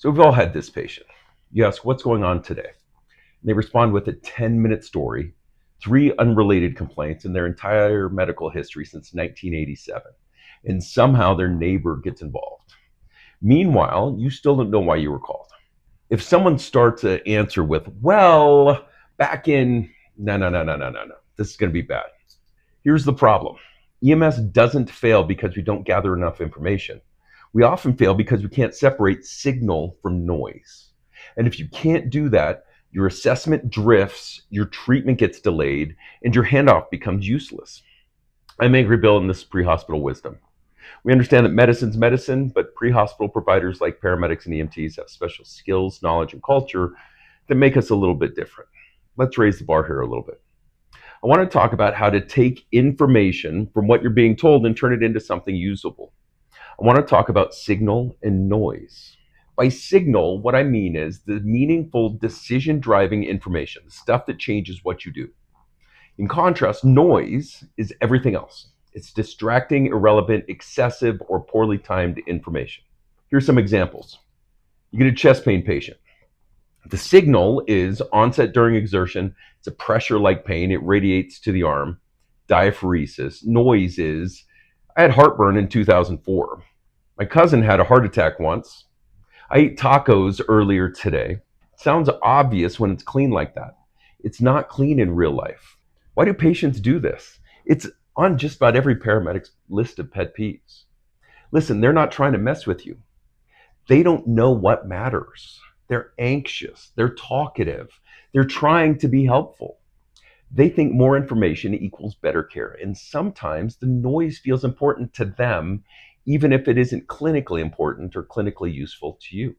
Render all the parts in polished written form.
So we've all had this patient. You ask, what's going on today? And they respond with a 10-minute story, three unrelated complaints, and their entire medical history since 1987. And somehow their neighbor gets involved. Meanwhile, you still don't know why you were called. If someone starts an answer with, well, back in, no. This is going to be bad. Here's the problem. EMS doesn't fail because we don't gather enough information. We often fail because we can't separate signal from noise. And if you can't do that, your assessment drifts, your treatment gets delayed, and your handoff becomes useless. I'm Angry Bill, and this is Prehospital Wisdom. We understand that medicine's medicine, but pre-hospital providers like paramedics and EMTs have special skills, knowledge, and culture that make us a little bit different. Let's raise the bar here a little bit. I want to talk about how to take information from what you're being told and turn it into something usable. I want to talk about signal and noise. By signal, what I mean is the meaningful decision-driving information, the stuff that changes what you do. In contrast, noise is everything else. It's distracting, irrelevant, excessive, or poorly timed information. Here's some examples. You get a chest pain patient. The signal is onset during exertion. It's a pressure-like pain. It radiates to the arm. Diaphoresis. Noise is, I had heartburn in 2004. My cousin had a heart attack once. I ate tacos earlier today. It sounds obvious when it's clean like that. It's not clean in real life. Why do patients do this? It's on just about every paramedic's list of pet peeves. Listen, they're not trying to mess with you. They don't know what matters. They're anxious. They're talkative. They're trying to be helpful. They think more information equals better care. And sometimes the noise feels important to them, even if it isn't clinically important or clinically useful to you.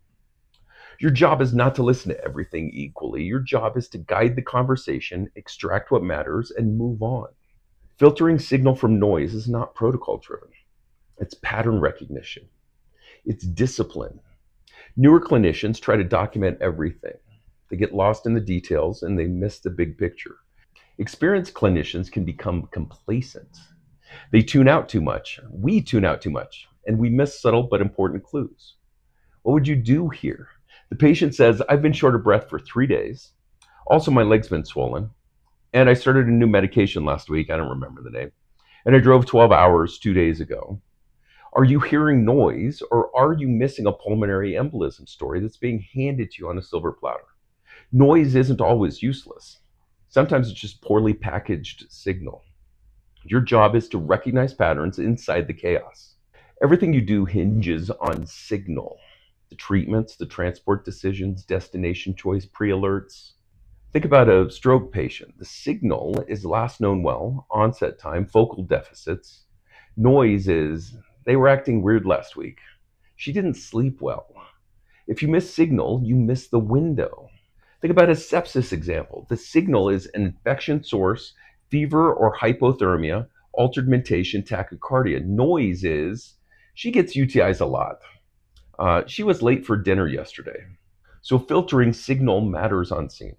Your job is not to listen to everything equally. Your job is to guide the conversation, extract what matters, and move on. Filtering signal from noise is not protocol driven. It's pattern recognition. It's discipline. Newer clinicians try to document everything. They get lost in the details and they miss the big picture. Experienced clinicians can become complacent. They tune out too much. We tune out too much, and we miss subtle but important clues. What would you do here? The patient says, I've been short of breath for 3 days. Also, my leg's been swollen. And I started a new medication last week. I don't remember the name. And I drove 12 hours 2 days ago. Are you hearing noise, or are you missing a pulmonary embolism story that's being handed to you on a silver platter? Noise isn't always useless. Sometimes it's just poorly packaged signal. Your job is to recognize patterns inside the chaos. Everything you do hinges on signal. The treatments, the transport decisions, destination choice, pre-alerts. Think about a stroke patient. The signal is last known well, onset time, focal deficits. Noise is, they were acting weird last week. She didn't sleep well. If you miss signal, you miss the window. Think about a sepsis example. The signal is an infection source, fever or hypothermia, altered mentation, tachycardia. Noise is, she gets UTIs a lot. She was late for dinner yesterday. So filtering signal matters on scene.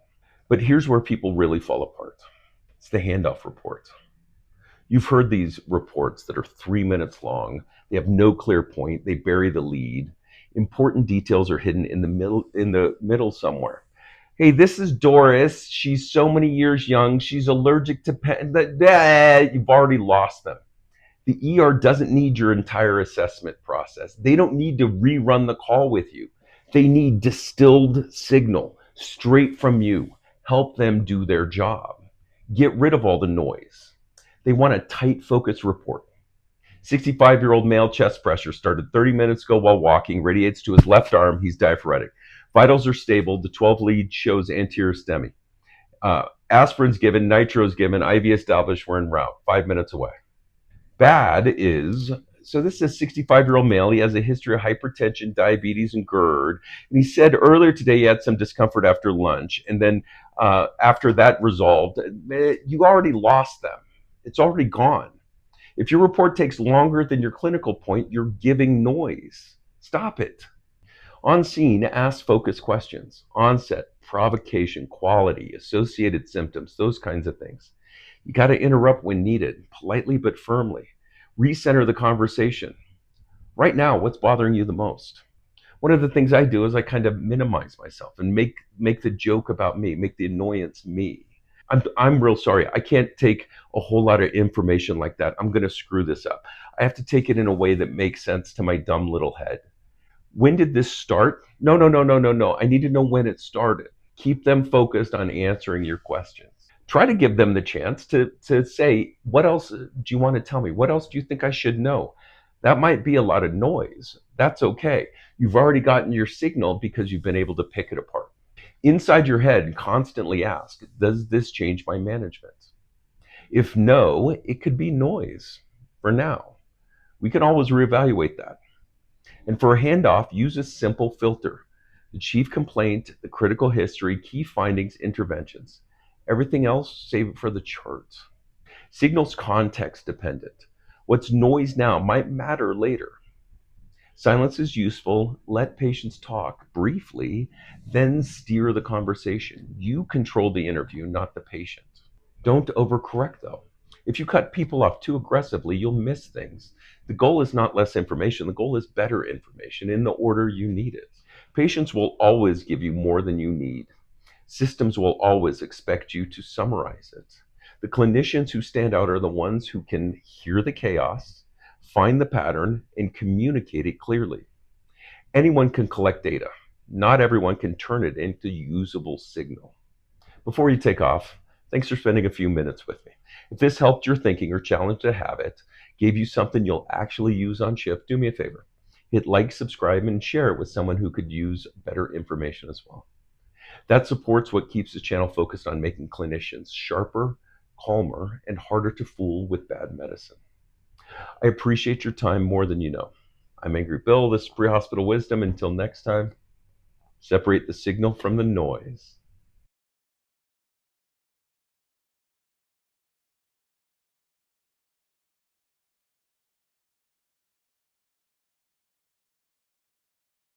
But here's where people really fall apart. It's the handoff report. You've heard these reports that are 3 minutes long. They have no clear point. They bury the lead. Important details are hidden in the middle somewhere. Hey, this is Doris. She's so many years young. She's allergic to you've already lost them. The ER doesn't need your entire assessment process. They don't need to rerun the call with you. They need distilled signal straight from you. Help them do their job. Get rid of all the noise. They want a tight focus report. 65-year-old male chest pressure started 30 minutes ago while walking, radiates to his left arm. He's diaphoretic. Vitals are stable. The 12 lead shows anterior STEMI. Aspirin's given, nitro's given, IV established, we're en route, 5 minutes away. Bad is, so this is a 65-year-old male. He has a history of hypertension, diabetes, and GERD. And he said earlier today he had some discomfort after lunch. And then after that resolved, you already lost them. It's already gone. If your report takes longer than your clinical point, you're giving noise. Stop it. On scene, ask focus questions. Onset, provocation, quality, associated symptoms, those kinds of things. You got to interrupt when needed, politely but firmly. Recenter the conversation. Right now, what's bothering you the most? One of the things I do is I kind of minimize myself and make the joke about me, make the annoyance me. I'm real sorry. I can't take a whole lot of information like that. I'm going to screw this up. I have to take it in a way that makes sense to my dumb little head. When did this start? No, no, no, no, no, no. I need to know when it started. Keep them focused on answering your questions. Try to give them the chance to say, what else do you want to tell me? What else do you think I should know? That might be a lot of noise. That's okay. You've already gotten your signal because you've been able to pick it apart. Inside your head, constantly ask, does this change my management? If no, it could be noise for now. We can always reevaluate that. And for a handoff, use a simple filter: the chief complaint, the critical history, key findings, interventions. Everything else, save it for the charts. Signals context dependent. What's noise now might matter later. Silence is useful. Let patients talk briefly, then steer the conversation. You control the interview, not the patient. Don't overcorrect though. If you cut people off too aggressively, you'll miss things. The goal is not less information, the goal is better information in the order you need it. Patients will always give you more than you need. Systems will always expect you to summarize it. The clinicians who stand out are the ones who can hear the chaos, find the pattern, and communicate it clearly. Anyone can collect data. Not everyone can turn it into usable signal. Before you take off, thanks for spending a few minutes with me. If this helped your thinking or challenged a habit, gave you something you'll actually use on shift, do me a favor. Hit like, subscribe, and share it with someone who could use better information as well. That supports what keeps the channel focused on making clinicians sharper, calmer, and harder to fool with bad medicine. I appreciate your time more than you know. I'm Angry Bill. This is Prehospital Wisdom. Until next time, separate the signal from the noise.